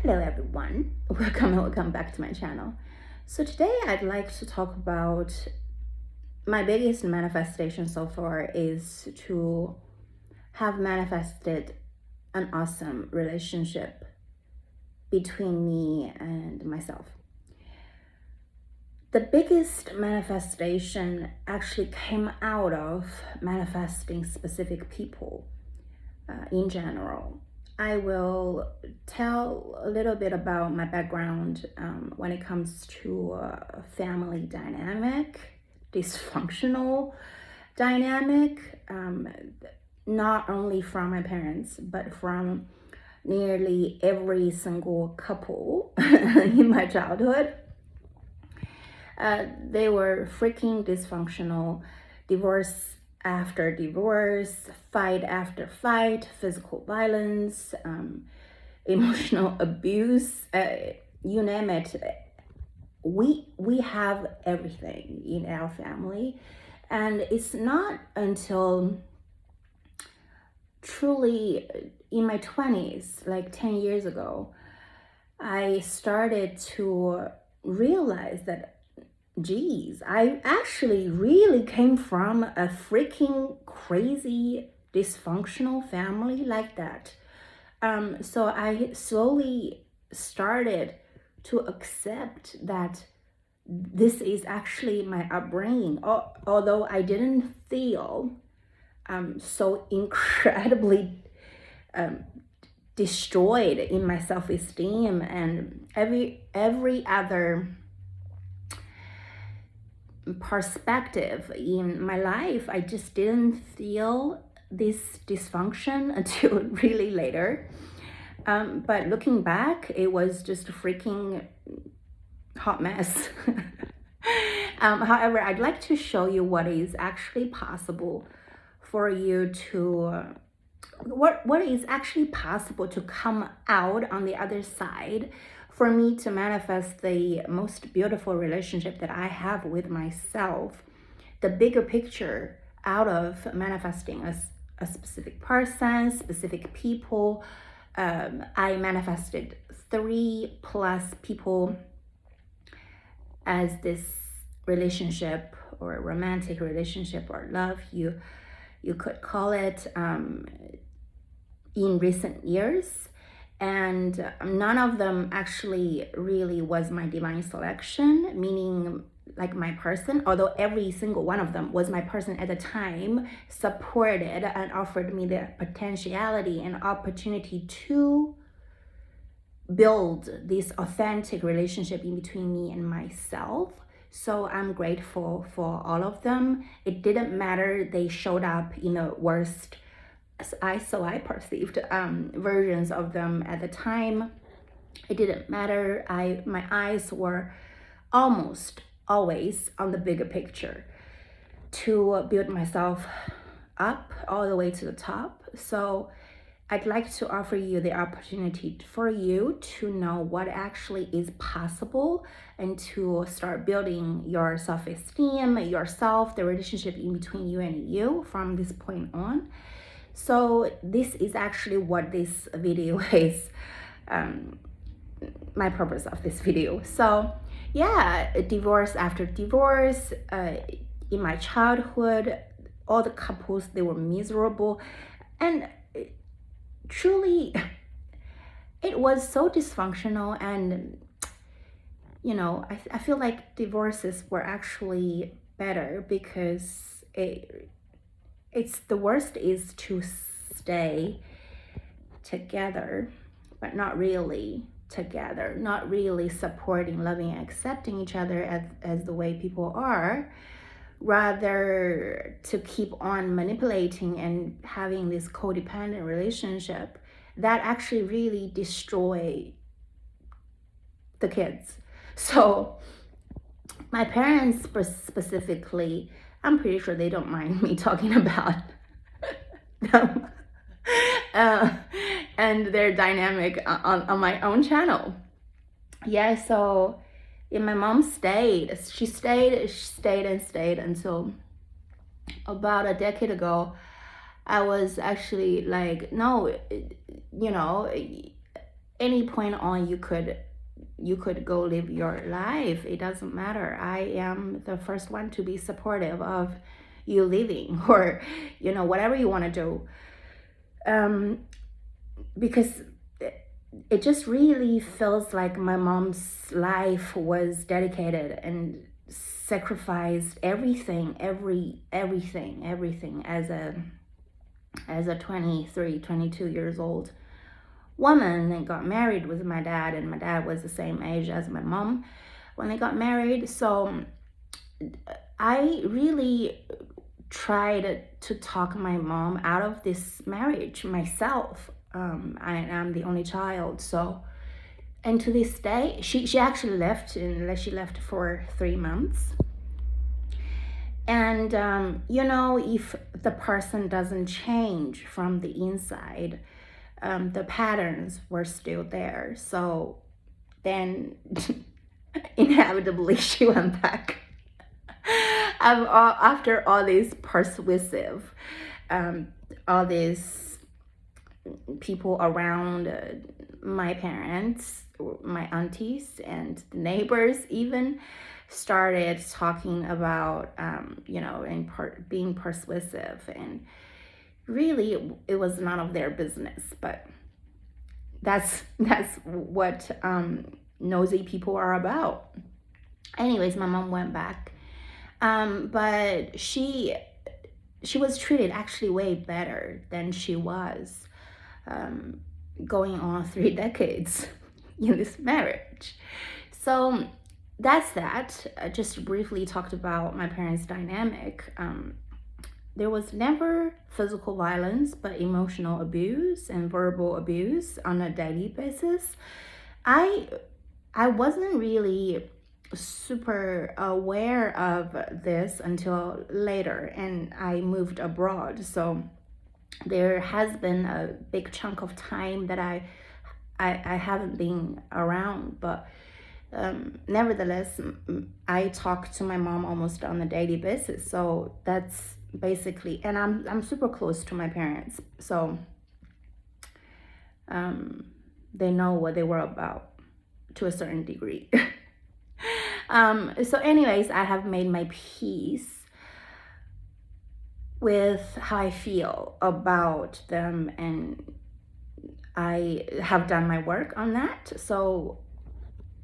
Hello everyone, welcome back to my channel. So today I'd like to talk about my biggest manifestation so far is to have manifested an awesome relationship between me and myself. The biggest manifestation actually came out of manifesting specific people in general. I will tell a little bit about my background when it comes to family dynamic, dysfunctional dynamic, not only from my parents, but from nearly every single couple in my childhood. They were freaking dysfunctional, divorce after divorce, fight after fight, physical violence, emotional abuse, you name it. We have everything in our family, and it's not until truly in my 20s, like 10 years ago, I started to realize that geez, I actually really came from a freaking crazy dysfunctional family like that. So I slowly started to accept that this is actually my upbringing, although I didn't feel so incredibly destroyed in my self-esteem and every other perspective in my life. I just didn't feel this dysfunction until really later. But looking back, it was just a freaking hot mess. However, I'd like to show you what is actually possible for you to what is actually possible to come out on the other side for me to manifest the most beautiful relationship that I have with myself, the bigger picture out of manifesting a specific person, specific people. I manifested 3+ people as this relationship or romantic relationship or love, you could call it, in recent years. And none of them actually really was my divine selection, meaning like my person, although every single one of them was my person at the time, supported and offered me the potentiality and opportunity to build this authentic relationship in between me and myself. So I'm grateful for all of them. It didn't matter they showed up in the worst, so I perceived, versions of them at the time. It didn't matter. My eyes were almost always on the bigger picture to build myself up all the way to the top. So I'd like to offer you the opportunity for you to know what actually is possible and to start building your self-esteem, yourself, the relationship in between you and you from this point on. So this is actually what this video is, my purpose of this video. So yeah, divorce after divorce, in my childhood, all the couples, they were miserable, and truly it was so dysfunctional. And I feel like divorces were actually better because it's the worst is to stay together but not really together, not really supporting, loving, and accepting each other as the way people are, rather to keep on manipulating and having this codependent relationship that actually really destroy the kids. So my parents specifically, I'm pretty sure they don't mind me talking about them and their dynamic on my own channel. Yeah, so my mom stayed. She stayed until about a decade ago. I was actually like, no, any point on, you could go live your life. It doesn't matter. I am the first one to be supportive of you living, or whatever you want to do, because it just really feels like my mom's life was dedicated and sacrificed everything, everything as a 23, 22 years old woman, and got married with my dad, and my dad was the same age as my mom when they got married. So I really tried to talk my mom out of this marriage myself. I'm the only child, so, and to this day, she actually left, and she left for 3 months. And if the person doesn't change from the inside, the patterns were still there. So then inevitably she went back. After all this persuasive, all these people around my parents, my aunties, and the neighbors even started talking about, being persuasive, and really it was none of their business. But that's what nosy people are about. Anyways, my mom went back, but she was treated actually way better than she was going on 3 decades in this marriage. So that's that. I just briefly talked about my parents' dynamic. There was never physical violence, but emotional abuse and verbal abuse on a daily basis. I wasn't really super aware of this until later, and I moved abroad. So there has been a big chunk of time that I haven't been around, but nevertheless, I talk to my mom almost on a daily basis. So that's basically, and I'm super close to my parents, so they know what they were about to a certain degree. So anyways, I have made my peace with how I feel about them, and I have done my work on that. So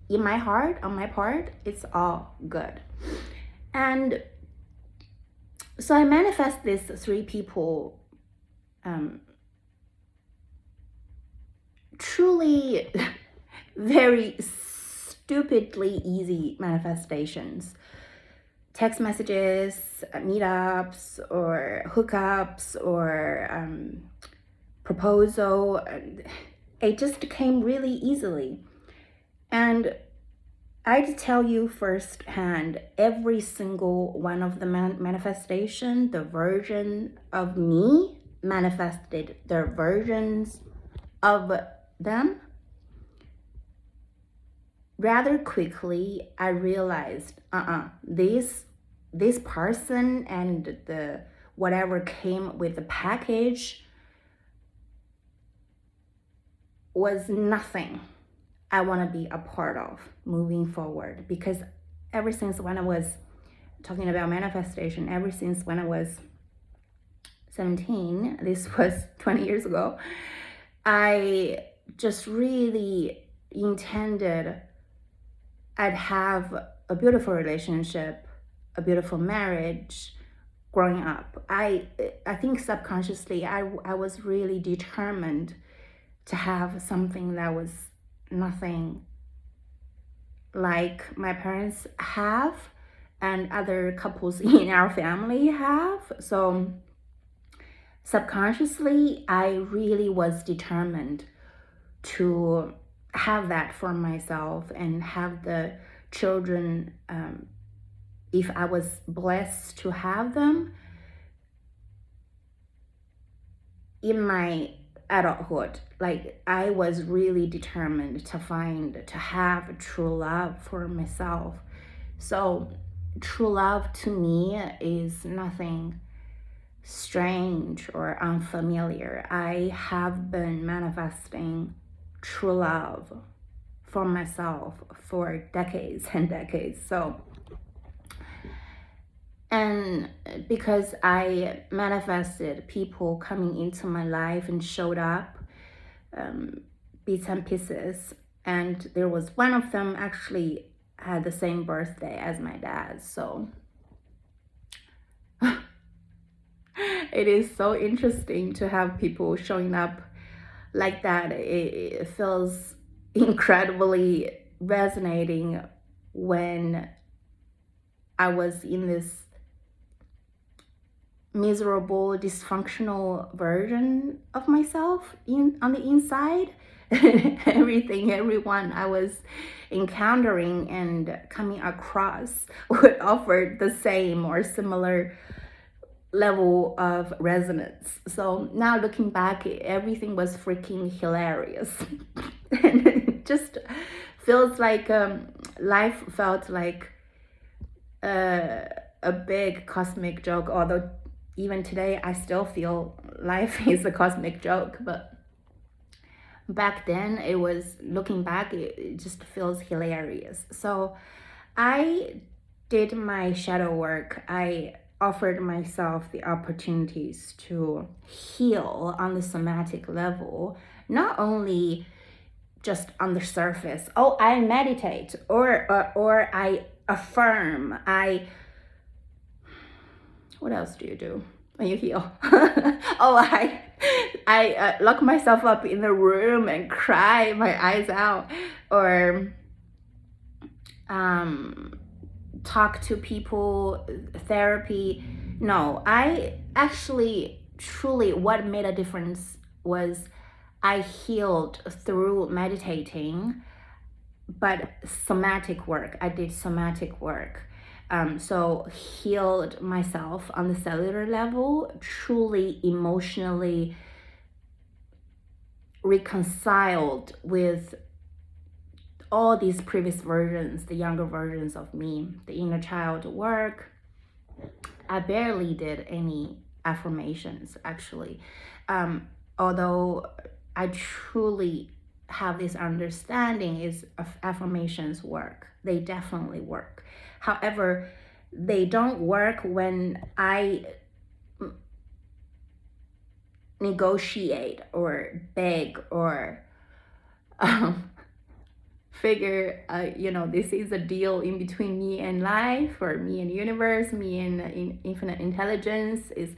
in my heart, on my part, it's all good. And so I manifest these 3 people, truly very stupidly easy manifestations. Text messages, meetups, or hookups, or proposal. It just came really easily. And I'd tell you firsthand, every single one of the manifestation, the version of me manifested their versions of them. Rather quickly, I realized, this person and the whatever came with the package was nothing I want to be a part of moving forward. Because ever since when I was talking about manifestation, ever since when I was 17, this was 20 years ago, I just really intended I'd have a beautiful relationship, a beautiful marriage growing up. I think subconsciously I was really determined to have something that was nothing like my parents have and other couples in our family have. So subconsciously, I really was determined to have that for myself and have the children, if I was blessed to have them, in my adulthood. Like, I was really determined to have true love for myself. So true love to me is nothing strange or unfamiliar. I have been manifesting true love for myself for decades and decades. So, and because I manifested people coming into my life and showed up, bits and pieces, and there was one of them actually had the same birthday as my dad. So it is so interesting to have people showing up like that. It feels incredibly resonating when I was in this miserable, dysfunctional version of myself on the inside. Everyone I was encountering and coming across would offer the same or similar level of resonance. So now looking back, everything was freaking hilarious. And it just feels like life felt like a big cosmic joke, although even today I still feel life is a cosmic joke. But back then, it was, looking back, it just feels hilarious. So I did my shadow work. I offered myself the opportunities to heal on the somatic level, not only just on the surface. Oh, I meditate, or I affirm. What else do you do when you heal? Oh, I lock myself up in the room and cry my eyes out, or talk to people, therapy. No, I actually truly, what made a difference was I healed through meditating, but somatic work. I did somatic work. So healed myself on the cellular level, truly emotionally reconciled with all these previous versions, the younger versions of me, the inner child work. I barely did any affirmations, actually. Although I truly have this understanding is affirmations work. They definitely work. However, they don't work when I negotiate or beg or figure, this is a deal in between me and life, or me and universe, me and infinite intelligence, is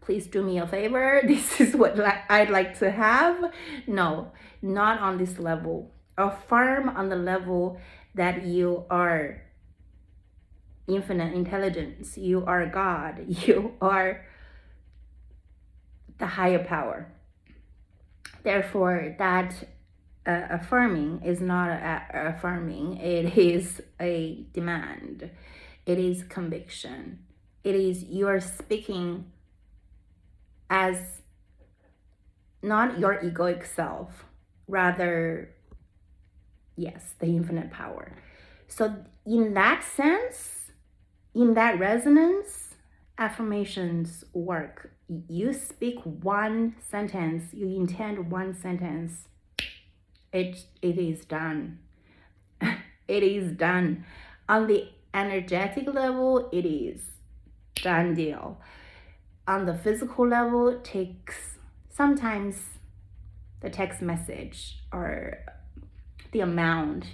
please do me a favor. This is what I'd like to have. No, not on this level. Affirm on the level that you are infinite intelligence, you are God, you are the higher power. Therefore, that affirming is not affirming, it is a demand, it is conviction, it is you're speaking as not your egoic self, rather, yes, the infinite power. So in that sense, in that resonance, affirmations work. You speak one sentence, you intend one sentence, it is done. It is done. On the energetic level, it is done deal. On the physical level, it takes sometimes the text message or the amount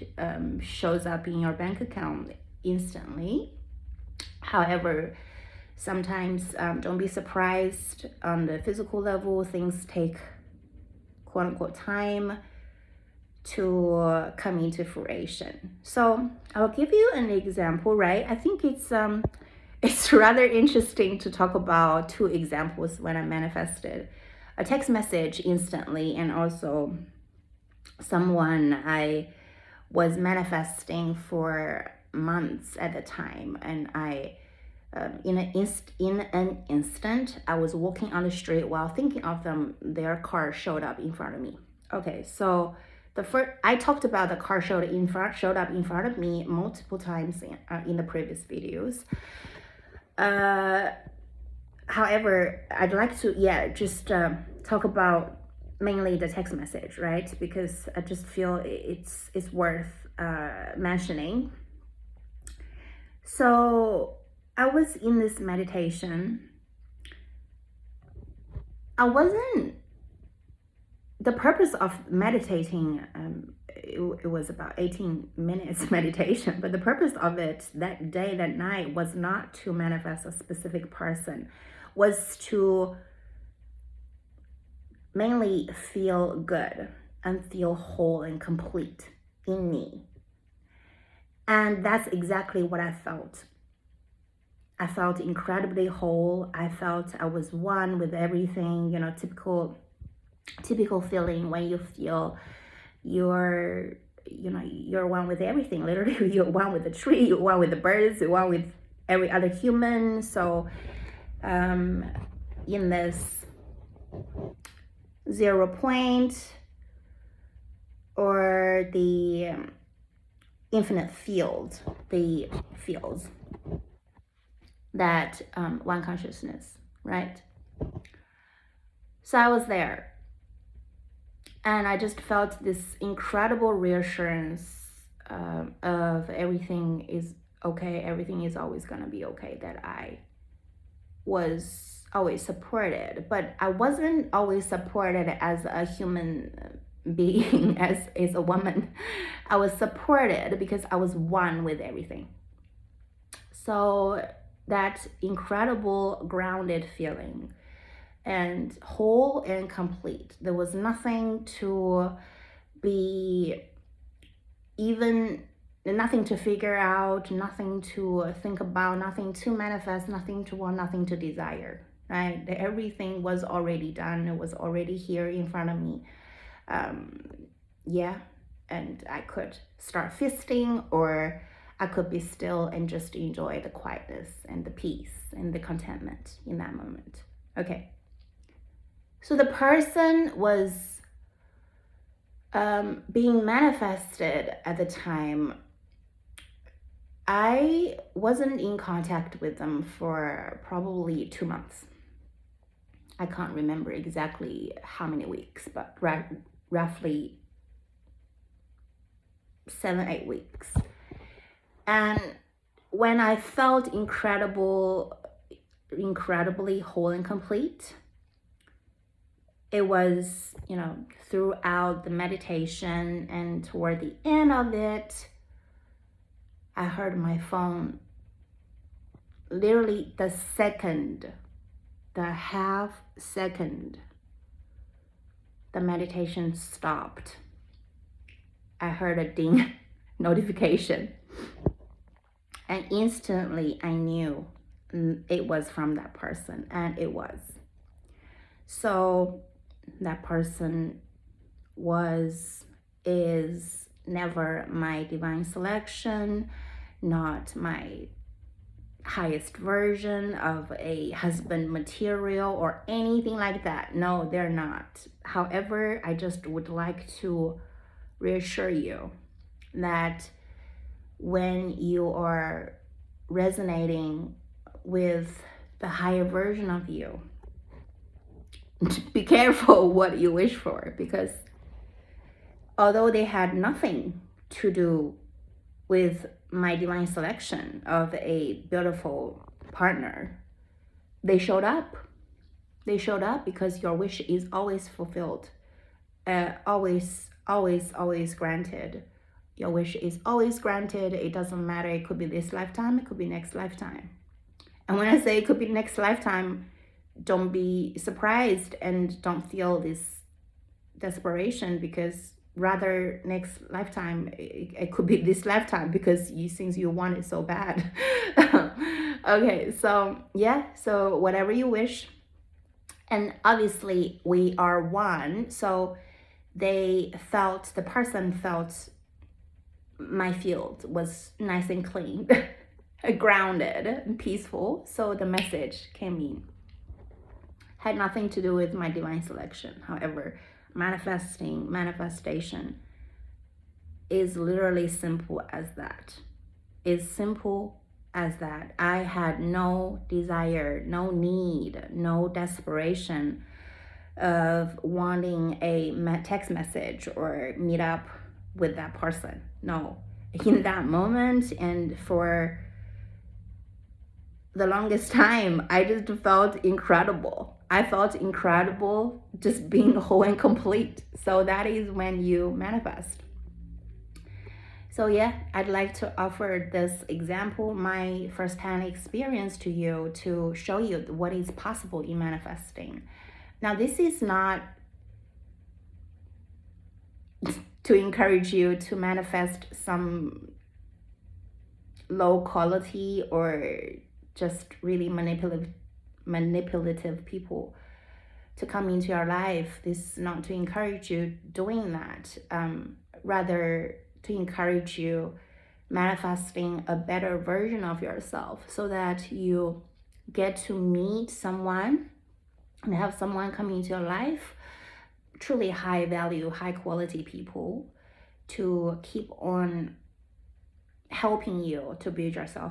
shows up in your bank account instantly. However, sometimes don't be surprised, on the physical level, things take quote unquote time to come into fruition. So I'll give you an example, right? I think it's rather interesting to talk about two examples when I manifested a text message instantly, and also someone I was manifesting for months at the time, and I in an instant, I was walking on the street while thinking of them, their car showed up in front of me. Okay, so the first, I talked about the car showed up in front of me multiple times in the previous videos. However, I'd like to just talk about mainly the text message, right? Because I just feel it's worth mentioning. So I was in this meditation. I wasn't the purpose of meditating. It was about 18 minutes meditation, but the purpose of it that day, that night, was not to manifest a specific person, was to mainly feel good and feel whole and complete in me. And that's exactly what I felt. I felt incredibly whole. I felt I was one with everything, typical feeling when you feel you're one with everything. Literally, you're one with the tree, you're one with the birds, you're one with every other human. So in this 0 point, or the infinite field, the fields that one consciousness, right? So I was there, and I just felt this incredible reassurance of everything is okay, everything is always gonna be okay, that I was always supported. But I wasn't always supported as a human being, as a woman. I was supported because I was one with everything. So that incredible grounded feeling, and whole and complete. There was nothing to be, even nothing to figure out, nothing to think about, nothing to manifest, nothing to want, nothing to desire, right? Everything was already done. It was already here in front of me. Yeah, and I could start feasting, or I could be still and just enjoy the quietness and the peace and the contentment in that moment. Okay. So the person was being manifested at the time. I wasn't in contact with them for probably 2 months. I can't remember exactly how many weeks, but roughly 7-8 weeks. And when I felt incredibly whole and complete, it was, throughout the meditation, and toward the end of it, I heard my phone. Literally the half second the meditation stopped, I heard a ding notification. And instantly I knew it was from that person, and it was. So that person is never my divine selection, not my highest version of a husband material or anything like that. No, they're not. However, I just would like to reassure you that when you are resonating with the higher version of you, be careful what you wish for, because although they had nothing to do with my divine selection of a beautiful partner, they showed up. They showed up because your wish is always fulfilled, always granted. Your wish is always granted. It doesn't matter. It could be this lifetime, it could be next lifetime. And when I say it could be next lifetime, don't be surprised and don't feel this desperation, because rather next lifetime, it could be this lifetime, because since you want it so bad. Okay, so yeah, so whatever you wish. And obviously we are one, so the person felt my field was nice and clean, grounded and peaceful. So the message came in. Had nothing to do with my divine selection. However, manifestation is literally simple as that. It's simple as that. I had no desire, no need, no desperation of wanting a text message or meet up with that person. No, in that moment and for the longest time, I just felt incredible. I felt incredible just being whole and complete. So that is when you manifest. So yeah, I'd like to offer this example, my firsthand experience to you to show you what is possible in manifesting. Now, this is not to encourage you to manifest some low quality or just really manipulative people to come into your life. This is not to encourage you doing that. Rather to encourage you manifesting a better version of yourself so that you get to meet someone and have someone come into your life, truly high value, high quality people to keep on helping you to build yourself